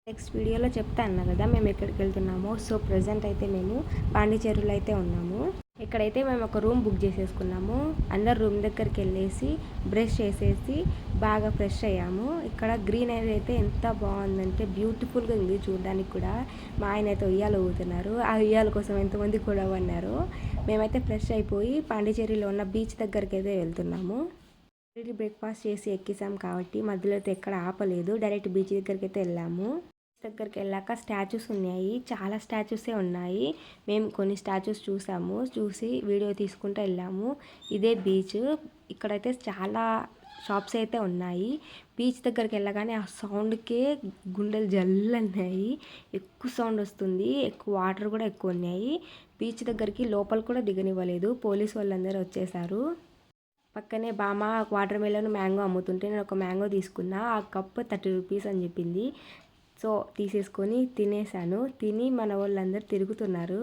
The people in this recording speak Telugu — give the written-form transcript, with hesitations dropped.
నెక్స్ట్ వీడియోలో చెప్తాను కదా మేము ఎక్కడికి వెళ్తున్నామో. సో ప్రజెంట్ అయితే మేము పాండిచేరిలో అయితే ఉన్నాము. ఇక్కడైతే మేము ఒక రూమ్ బుక్ చేసేసుకున్నాము. అందరు రూమ్ దగ్గరికి వెళ్ళేసి బ్రష్ చేసేసి బాగా ఫ్రెష్ అయ్యాము. ఇక్కడ గ్రీనరీ అయితే ఎంత బాగుందంటే బ్యూటిఫుల్గా ఉంది చూడడానికి కూడా. మా ఆయన అయితే ఉయ్యాలు ఊగుతున్నారు. ఆ ఉయ్యాల కోసం ఎంతమంది కూడా ఉన్నారు. మేమైతే ఫ్రెష్ అయిపోయి పాండిచేరిలో ఉన్న బీచ్ దగ్గరికి అయితే వెళ్తున్నాము. ఆల్రెడీ బ్రేక్ఫాస్ట్ చేసి ఎక్కేసాం కాబట్టి మధ్యలో అయితే ఎక్కడ ఆపలేదు. డైరెక్ట్ బీచ్ దగ్గరికి అయితే వెళ్ళాము. దగ్గరికి వెళ్ళాక స్టాచ్యూస్ ఉన్నాయి. చాలా స్టాచ్యూసే ఉన్నాయి. మేము కొన్ని స్టాచ్యూస్ చూసి వీడియో తీసుకుంటూ వెళ్ళాము. ఇదే బీచ్. ఇక్కడైతే చాలా షాప్స్ అయితే ఉన్నాయి. బీచ్ దగ్గరికి వెళ్ళగానే ఆ సౌండ్కే గుండెలు జల్లన్నాయి. ఎక్కువ సౌండ్ వస్తుంది. ఎక్కువ వాటర్ కూడా ఎక్కువ ఉన్నాయి. బీచ్ దగ్గరికి లోపల కూడా దిగనివ్వలేదు. పోలీస్ వాళ్ళందరూ వచ్చేసారు. పక్కనే బామ వాటర్ మెలన్ మ్యాంగో అమ్ముతుంటే నేను ఒక మ్యాంగో తీసుకున్నా. ఆ కప్ 30 రూపీస్ అని చెప్పింది. సో తీసేసుకొని తినేసాను. తిని మన వాళ్ళందరూ తిరుగుతున్నారు.